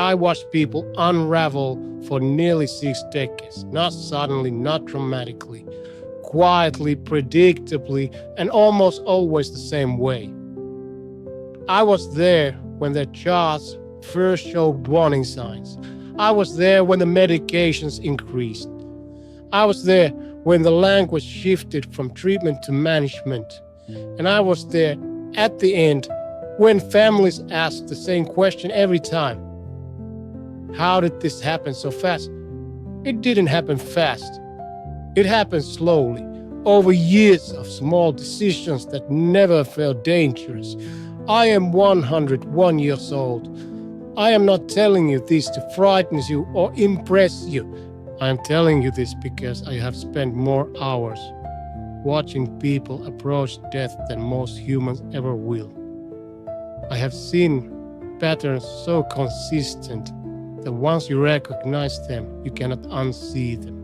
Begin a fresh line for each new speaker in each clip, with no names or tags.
I watched people unravel for nearly 6 decades, not suddenly, not dramatically, quietly, predictably, and almost always the same way. I was there when their charts first showed warning signs. I was there when the medications increased. I was there when the language shifted from treatment to management. And I was there at the end when families asked the same question every time. How did this happen so fast? It didn't happen fast. It happened slowly, over years of small decisions that never felt dangerous. I am 101 years old. I am not telling you this to frighten you or impress you. I am telling you this because I have spent more hours watching people approach death than most humans ever will. I have seen patterns so consistent that once you recognize them, you cannot unsee them.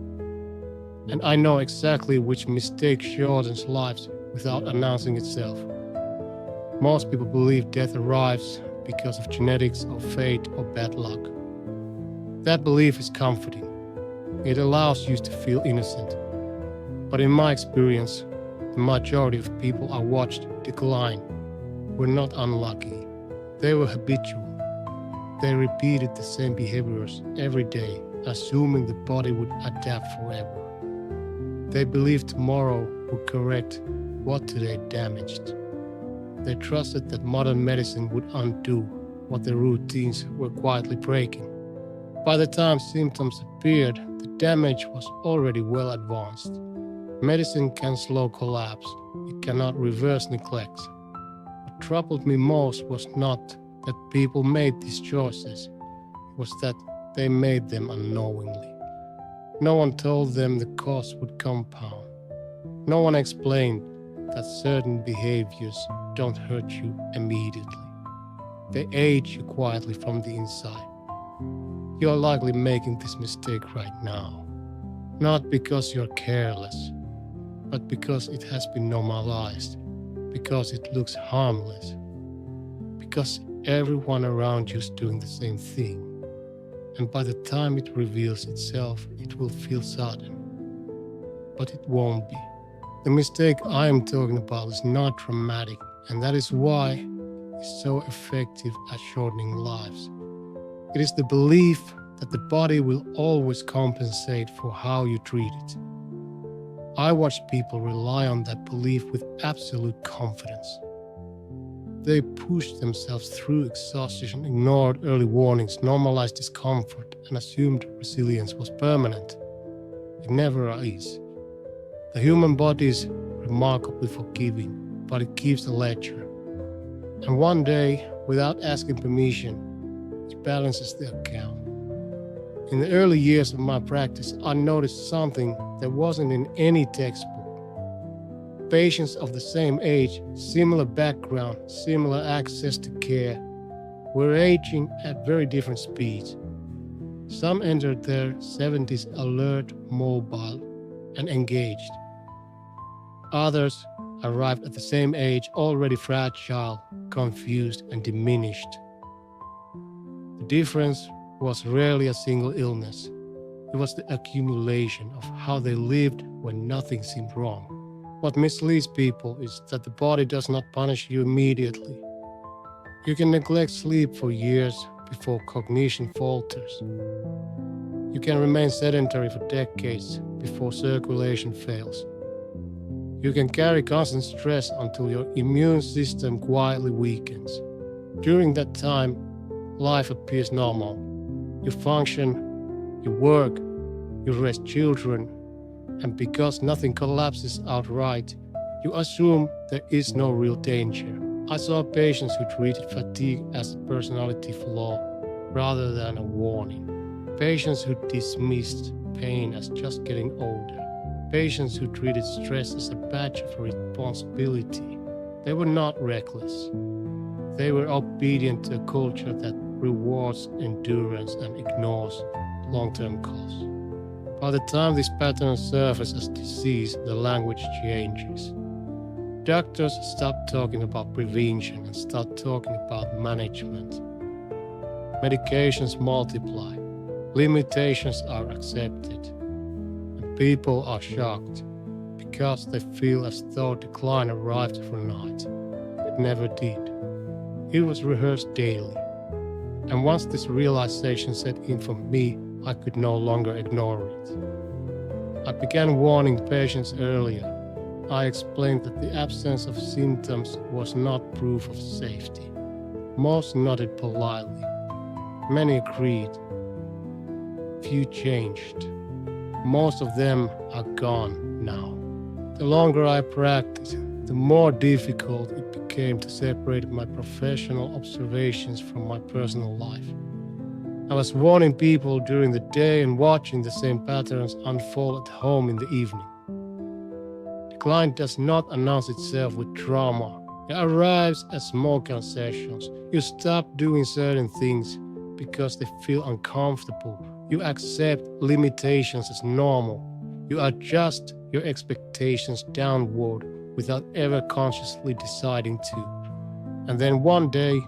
And I know exactly which mistake shortens lives without announcing itself. Most people believe death arrives because of genetics or fate or bad luck. That belief is comforting. It allows you to feel innocent. But in my experience, the majority of people I watched decline were not unlucky. They were habitual. They repeated the same behaviors every day, assuming the body would adapt forever. They believed tomorrow would correct what today damaged. They trusted that modern medicine would undo what their routines were quietly breaking. By the time symptoms appeared, the damage was already well advanced. Medicine can slow collapse. It cannot reverse neglect. What troubled me most was not that people made these choices. It was that they made them unknowingly. No one told them the cost would compound. No one explained that certain behaviors don't hurt you immediately. They age you quietly from the inside. You are likely making this mistake right now, not because you're careless, but because it has been normalized, because it looks harmless, because everyone around you is doing the same thing. And by the time it reveals itself, it will feel sudden. But it won't be. The mistake I am talking about is not dramatic, and that is why it's so effective at shortening lives. It is the belief that the body will always compensate for how you treat it. I watched people rely on that belief with absolute confidence. They pushed themselves through exhaustion, ignored early warnings, normalized discomfort, and assumed resilience was permanent. It never is. The human body is remarkably forgiving, but it keeps a ledger. And one day, without asking permission, it balances the account. In the early years of my practice, I noticed something that wasn't in any textbook. Patients of the same age, similar background, similar access to care, were aging at very different speeds. Some entered their 70s alert, mobile, and engaged. Others arrived at the same age already fragile, confused, and diminished. The difference was rarely a single illness. It was the accumulation of how they lived when nothing seemed wrong. What misleads people is that the body does not punish you immediately. You can neglect sleep for years before cognition falters. You can remain sedentary for decades before circulation fails. You can carry constant stress until your immune system quietly weakens. During that time, life appears normal. You function, you work, you raise children, and because nothing collapses outright, you assume there is no real danger. I saw patients who treated fatigue as a personality flaw rather than a warning. Patients who dismissed pain as just getting older. Patients who treated stress as a badge of responsibility. They were not reckless. They were obedient to a culture that rewards endurance and ignores long-term costs. By the time this pattern surfaces as disease, the language changes. Doctors stop talking about prevention and start talking about management. Medications multiply, limitations are accepted, and people are shocked because they feel as though decline arrived overnight. It never did. It was rehearsed daily. And once this realization set in for me, I could no longer ignore it. I began warning patients earlier. I explained that the absence of symptoms was not proof of safety. Most nodded politely. Many agreed. Few changed. Most of them are gone now. The longer I practiced, the more difficult it became to separate my professional observations from my personal life. I was warning people during the day and watching the same patterns unfold at home in the evening. Decline does not announce itself with drama. It arrives as small concessions. You stop doing certain things because they feel uncomfortable. You accept limitations as normal. You adjust your expectations downward without ever consciously deciding to. And then one day,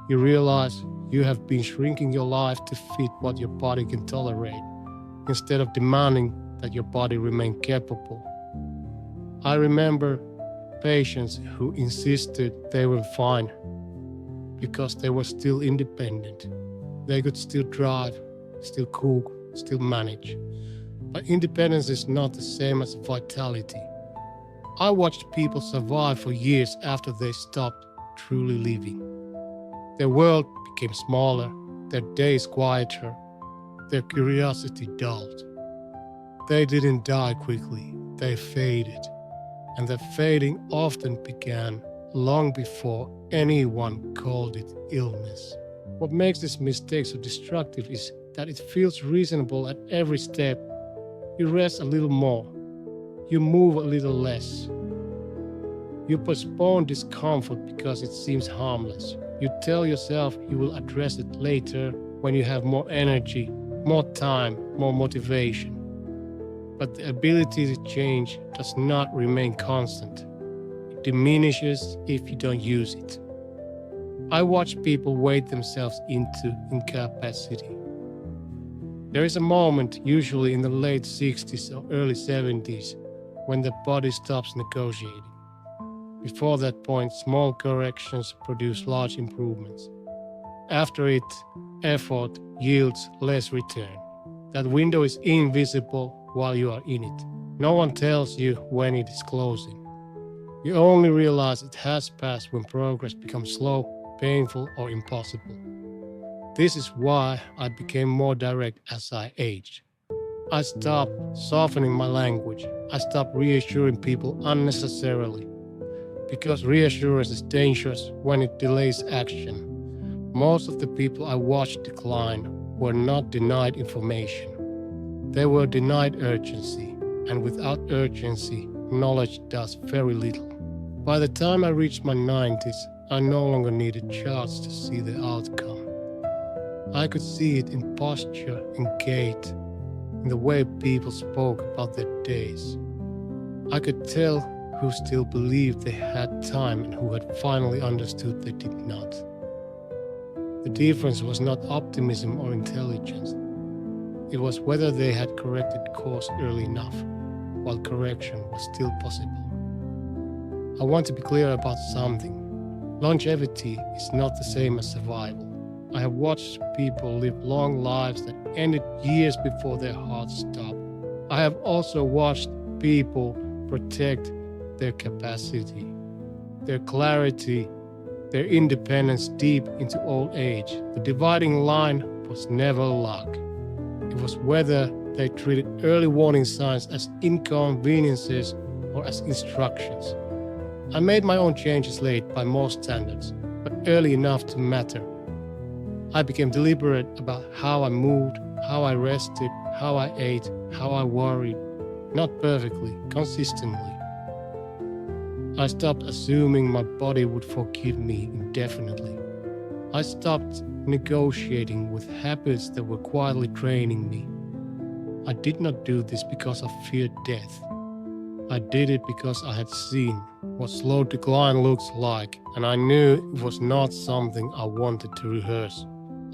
you realize you have been shrinking your life to fit what your body can tolerate, instead of demanding that your body remain capable. I remember patients who insisted they were fine because they were still independent. They could still drive, still cook, still manage. But independence is not the same as vitality. I watched people survive for years after they stopped truly living. Their world became smaller, their days quieter, their curiosity dulled. They didn't die quickly, they faded. And the fading often began long before anyone called it illness. What makes this mistake so destructive is that it feels reasonable at every step. You rest a little more. You move a little less. You postpone discomfort because it seems harmless. You tell yourself you will address it later when you have more energy, more time, more motivation. But the ability to change does not remain constant. It diminishes if you don't use it. I watch people weight themselves into incapacity. There is a moment, usually in the late 60s or early 70s, when the body stops negotiating. Before that point, small corrections produce large improvements. After it, effort yields less return. That window is invisible while you are in it. No one tells you when it is closing. You only realize it has passed when progress becomes slow, painful, or impossible. This is why I became more direct as I aged. I stopped softening my language. I stopped reassuring people unnecessarily. Because reassurance is dangerous when it delays action. Most of the people I watched decline were not denied information. They were denied urgency, and without urgency, knowledge does very little. By the time I reached my 90s, I no longer needed charts to see the outcome. I could see it in posture, in gait, in the way people spoke about their days. I could tell who still believed they had time and who had finally understood they did not. The difference was not optimism or intelligence. It was whether they had corrected course early enough, while correction was still possible. I want to be clear about something. Longevity is not the same as survival. I have watched people live long lives that ended years before their hearts stopped. I have also watched people protect their capacity, their clarity, their independence deep into old age. The dividing line was never luck. It was whether they treated early warning signs as inconveniences or as instructions. I made my own changes late by most standards, but early enough to matter. I became deliberate about how I moved, how I rested, how I ate, how I worried, not perfectly, consistently. I stopped assuming my body would forgive me indefinitely. I stopped negotiating with habits that were quietly draining me. I did not do this because I feared death. I did it because I had seen what slow decline looks like, and I knew it was not something I wanted to rehearse.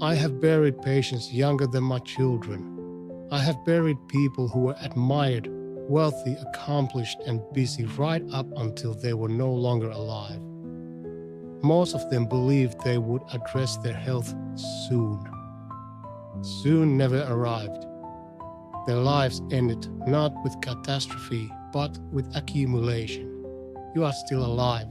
I have buried patients younger than my children. I have buried people who were admired, wealthy, accomplished, and busy right up until they were no longer alive. Most of them believed they would address their health soon. Soon never arrived. Their lives ended not with catastrophe, but with accumulation. You are still alive.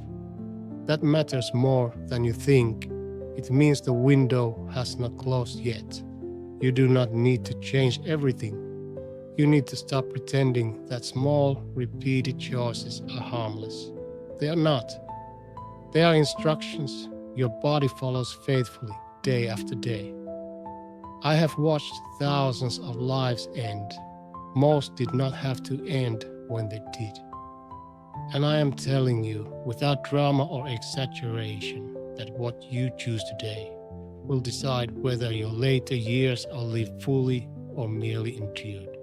That matters more than you think. It means the window has not closed yet. You do not need to change everything. You need to stop pretending that small, repeated choices are harmless. They are not. They are instructions your body follows faithfully day after day. I have watched thousands of lives end. Most did not have to end when they did. And I am telling you, without drama or exaggeration, that what you choose today will decide whether your later years are lived fully or merely endured.